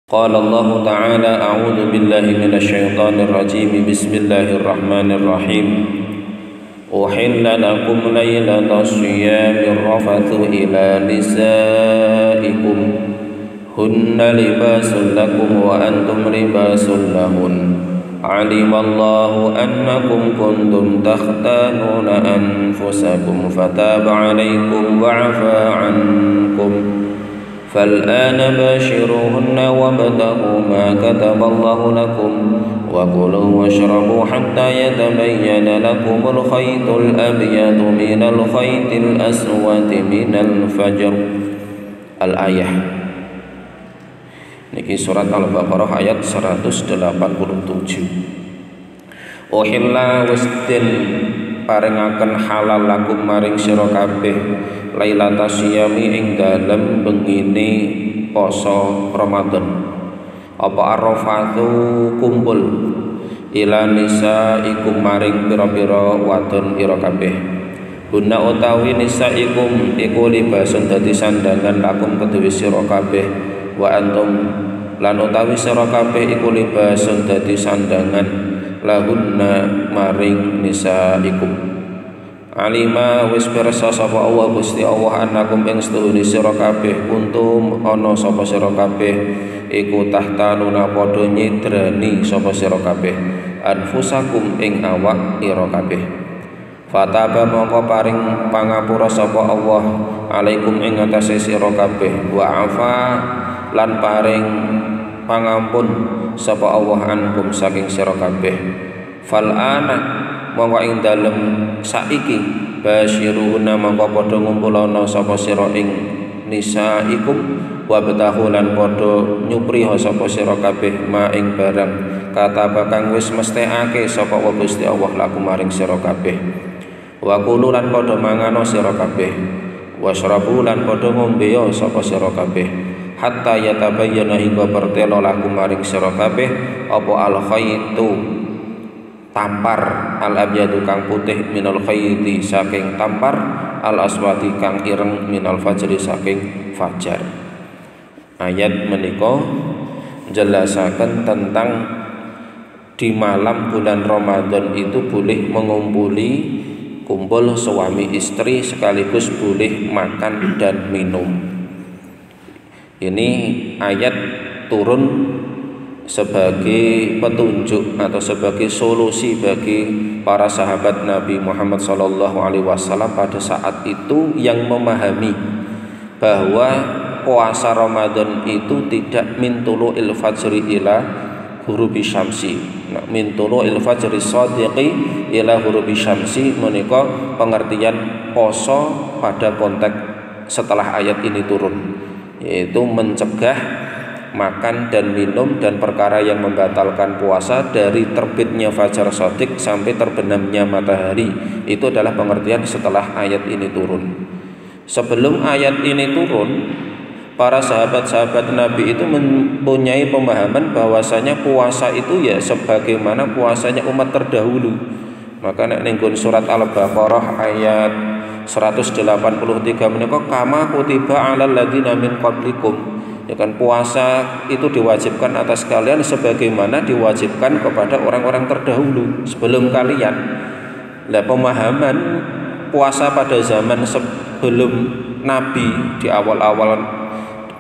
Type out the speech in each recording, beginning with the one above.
قال الله تعالى أعوذ بالله من الشيطان الرجيم بسم الله الرحمن الرحيم أحل لكم ليلة الصيام الرفث إلى نسائكم هن لباس لكم وأنتم لباس لهن علم الله أنكم كنتم تختانون أنفسكم فتاب عليكم وعفى عنكم فالآن باشروهن وابتغوا ما كتب الله لكم وكلوا واشربوا حتى يتبين لكم الخيط الأبيض من الخيط الأسود من الفجر. Al-ayah. Niki surat Al-Baqarah ayat 187. Uhilla wasdin paringaken halal lakum maring sira kabeh lailatas siyami ing dalem bengine poso Ramadan. Apa arrafatu kumpul ila nisaikum maring pira-pira wadon ira kabeh. Guna utawi nisaikum iku libasun dadi sandangan lakum kedue sira kabeh wa antum lan utawi sira kabeh iku libasun dadi sandangan lahunna maring nisaikum. Alima wis pirsa sapa Allah Gusti Allah annakum ing setuhune sira kabeh kuntum ana sapa sira kabeh iku tahtanuna padha nyidrani sapa sira kabeh anfusakum ing awak ira kabeh. Fataba mongko paring pangapura sapa Allah alaikum ing atase sira kabeh wa afa lan paring pangampun sapa Allah ankum saking sira kabeh. Fal ana mongko ing dalem saiki basyiruhuna mongko padha ngumpulana sapa sira ing nisaikum wa batahu lan padha nyupriha sapa sira kabeh ma ing barang kata bakang wis mesthekake sapa Gusti Allah laku maring sira kabeh. Wa kulu lan padha mangano sira kabeh wasrabu lan padha ngombe sapa sira kabeh hatta yatabayyana hingga pertelo laku maring sira kabeh apa al khaitu tampar al abyadu kang putih minal khayti saking tampar al aswadi kang ireng minal fajri saking fajar. Ayat menika jelasaken tentang di malam bulan Ramadan itu boleh mengumpuli kumpul suami istri sekaligus boleh makan dan minum. Ini ayat turun sebagai petunjuk atau sebagai solusi bagi para sahabat Nabi Muhammad SAW pada saat itu yang memahami bahwa puasa Ramadan itu tidak min tulu'il fajri ila ghurubi syamsi. Nah, min tulu'il fajri shadiqi ila ghurubi syamsi menika pengertian poso pada konteks setelah ayat ini turun, yaitu mencegah makan dan minum dan perkara yang membatalkan puasa dari terbitnya fajar shadiq sampai terbenamnya matahari. Itu adalah pengertian setelah ayat ini turun. Sebelum ayat ini turun, para sahabat-sahabat Nabi itu mempunyai pemahaman bahwasanya puasa itu ya sebagaimana puasanya umat terdahulu. Maka nek ning surat Al-Baqarah ayat 183 menika kama kutiba 'alal ladzina min qablikum. Ya kan, puasa itu diwajibkan atas kalian sebagaimana diwajibkan kepada orang-orang terdahulu sebelum kalian. Lah pemahaman puasa pada zaman sebelum Nabi di awal-awal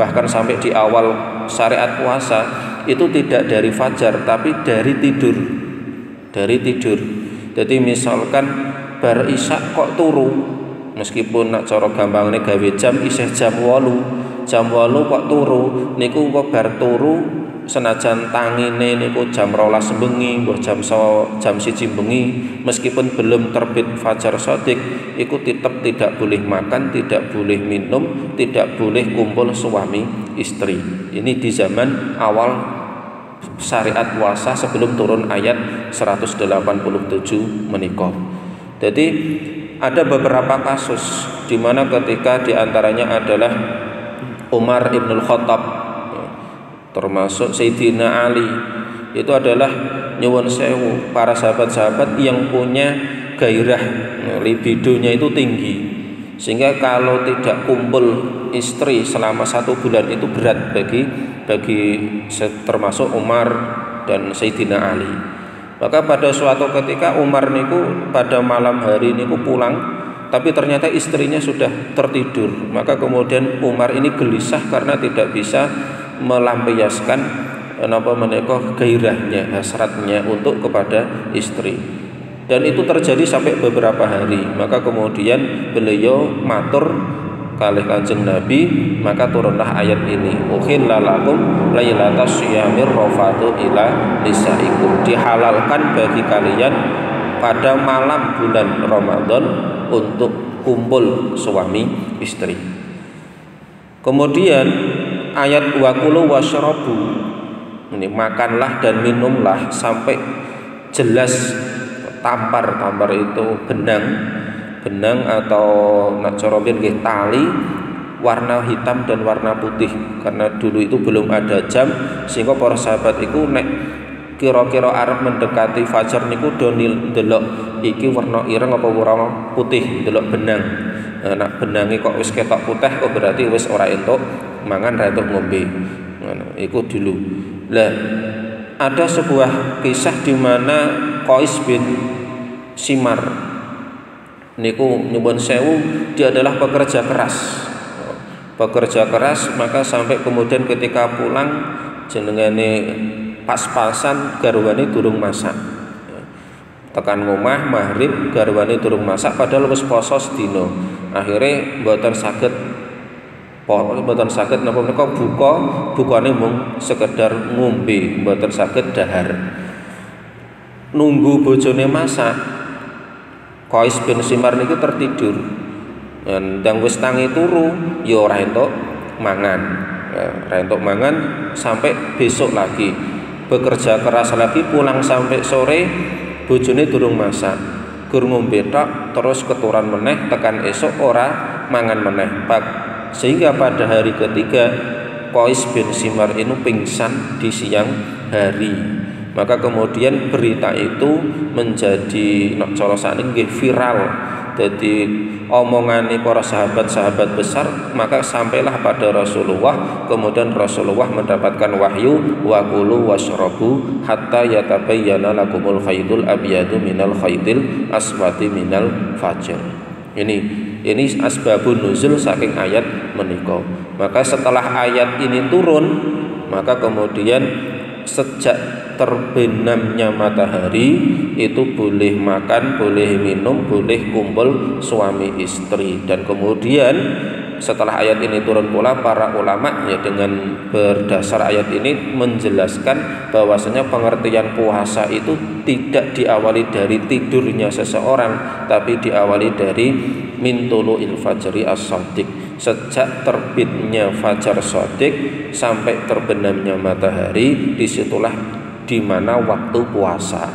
bahkan sampai di awal syariat puasa itu tidak dari fajar tapi dari tidur. Dari tidur. Jadi misalkan bar isya kok turu, meskipun nak cara gampangnya gawe jam isih jam 8 kok turu niku kok bar turu senajan tangine niku jam 12 bengi mbah jam 1 bengi meskipun belum terbit fajar shadiq iku tetap tidak boleh makan, tidak boleh minum, tidak boleh kumpul suami istri. Ini di zaman awal syariat puasa sebelum turun ayat 187 menika. Jadi ada beberapa kasus di mana ketika diantaranya adalah Umar ibn Khattab termasuk Sayyidina Ali, itu adalah nyuwun sewu para sahabat-sahabat yang punya gairah libidonya itu tinggi, sehingga kalau tidak kumpul istri selama 1 bulan itu berat bagi termasuk Umar dan Sayyidina Ali. Maka pada suatu ketika Umar niku pada malam hari niku pulang, tapi ternyata istrinya sudah tertidur. Maka kemudian Umar ini gelisah karena tidak bisa melampiaskan gairahnya, hasratnya untuk kepada istri. Dan itu terjadi sampai beberapa hari. Maka kemudian beliau matur kalih Kanjeng Nabi, maka turunlah ayat ini, ukhilla lakum lailatas syiyamir rafatu ila nisaikum, dihalalkan bagi kalian pada malam bulan Ramadan untuk kumpul suami istri. Kemudian ayat wakulu washrabu, ini makanlah dan minumlah sampai jelas tampar itu benang atau nak corobin tali warna hitam dan warna putih, karena dulu itu belum ada jam, sehingga para sahabat itu nek kira-kira arep mendekati fajar niku do ndelok iki warna ireng apa warna putih, ndelok benang. Nak benange kok wis ketok putih, kok berarti wis ora entuk mangan, ra entuk ngombe. Ngono iku dulu. Lah ada sebuah kisah di mana Qais bin Simar niku nyuwun sewu, dia adalah pekerja keras, maka sampai kemudian ketika pulang jenengane pas-pasan garwane durung masak. Tekan ngomah maghrib garwane durung masak padahal wis poso sedina. Akhire mboten saged napa menika bukane mung sekedar ngombe, mboten saged dahar. Nunggu bojone masak, Qais bin Simar niku tertidur. Ndang wis tangi turu ya ora entuk mangan, sampai besok lagi. Bekerja keras lagi, pulang sampai sore, bojone durung masak. Gur ngombe tok, terus keturan meneh, tekan esok ora mangan meneh. Sehingga pada hari ketiga Qais bin Simar ini pingsan di siang hari. Maka kemudian berita itu menjadi cara sakniki viral. Jadi omongane para sahabat-sahabat besar, maka sampailah pada Rasulullah. Kemudian Rasulullah mendapatkan wahyu, wa kulu washrabu hatta yatabayyana lakumul khaydul abyadu minal khaydil aswati minal fajr. Ini asbabun nuzul saking ayat menika. Maka setelah ayat ini turun, maka kemudian sejak terbenamnya matahari itu boleh makan, boleh minum, boleh kumpul suami istri. Dan kemudian setelah ayat ini turun pula para ulama ya dengan berdasar ayat ini menjelaskan bahwasanya pengertian puasa itu tidak diawali dari tidurnya seseorang, tapi diawali dari min tulu'il fajri as-shadiq, sejak terbitnya fajar shadiq sampai terbenamnya matahari, disitulah di mana waktu puasa.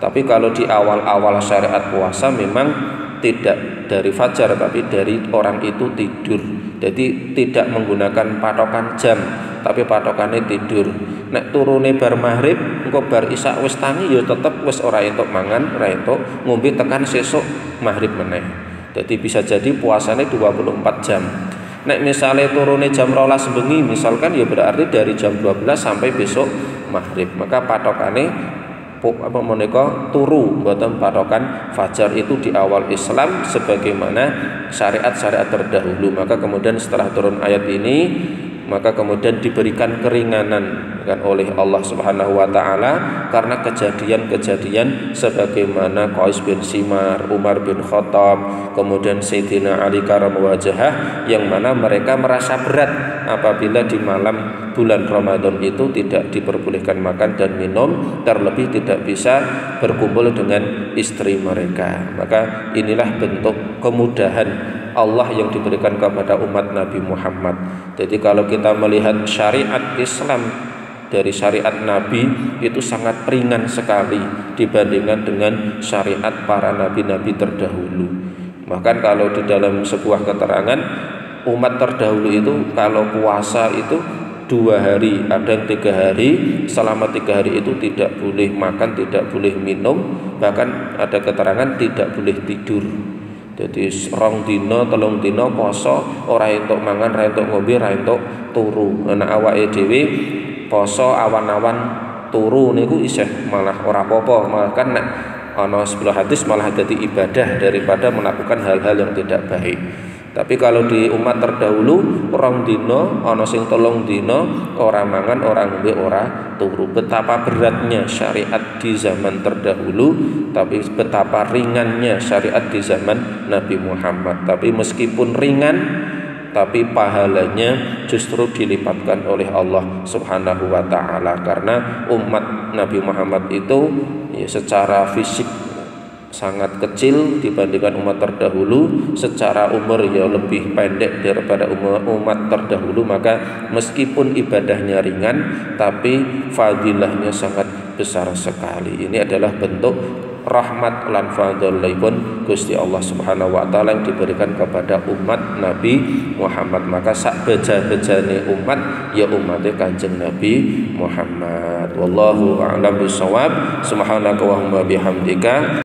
Tapi kalau di awal-awal syariat puasa memang tidak dari fajar, tapi dari orang itu tidur. Jadi tidak menggunakan patokan jam, tapi patokannya tidur. Nek turune bar maghrib, engko bar isya wis tangi ya tetep wis ora entuk mangan, ora entuk ngombe tekan sesuk maghrib meneh. Jadi bisa jadi puasanya 24 jam. Nek misalnya turune jam 12 bengi misalkan, ya berarti dari jam 12 sampai besok maghrib. Maka patokane turu, mboten patokan fajar itu di awal Islam sebagaimana syariat-syariat terdahulu. Maka kemudian setelah turun ayat ini, maka kemudian diberikan keringanan kan oleh Allah Subhanahu wa taala karena kejadian-kejadian sebagaimana Qais bin Simar, Umar bin Khattab, kemudian Sayyidina Ali karamullahu wajhah, yang mana mereka merasa berat apabila di malam bulan Ramadan itu tidak diperbolehkan makan dan minum, terlebih tidak bisa berkumpul dengan istri mereka. Maka inilah bentuk kemudahan Allah yang diberikan kepada umat Nabi Muhammad. Jadi kalau kita melihat syariat Islam dari syariat Nabi itu sangat ringan sekali dibandingkan dengan syariat para nabi-nabi terdahulu. Bahkan kalau di dalam sebuah keterangan, umat terdahulu itu kalau puasa itu 2 hari, ada yang 3 hari, selama 3 hari itu tidak boleh makan, tidak boleh minum, bahkan ada keterangan tidak boleh tidur. Jadi 2 dina 3 dina poso ora entuk mangan, ora entuk ngombe, ora entuk turu. Nek awake dhewe poso awan-awan turu niku isih malah ora apa-apa, malah kan nek ana sebelah hadis malah jadi ibadah daripada melakukan hal-hal yang tidak baik. Tapi kalau di umat terdahulu 2 dina ana sing 3 dina ora mangan, ora ngombe, ora turu. Betapa beratnya syariat di zaman terdahulu, tapi betapa ringannya syariat di zaman Nabi Muhammad. Tapi meskipun ringan, tapi pahalanya justru dilipatkan oleh Allah Subhanahu wa taala, karena umat Nabi Muhammad itu ya, secara fisik sangat kecil dibandingkan umat terdahulu, secara umur ya lebih pendek daripada umat terdahulu. Maka meskipun ibadahnya ringan, tapi fadilahnya sangat besar sekali. Ini adalah bentuk rahmat lan fadlipun Gusti Allah Subhanahu wa taala yang diberikan kepada umat Nabi Muhammad. Maka sak beja-bejane umat ya umate Kanjeng Nabi Muhammad. Wallahu a'lam bishawab. Subhanaka wa bihamdika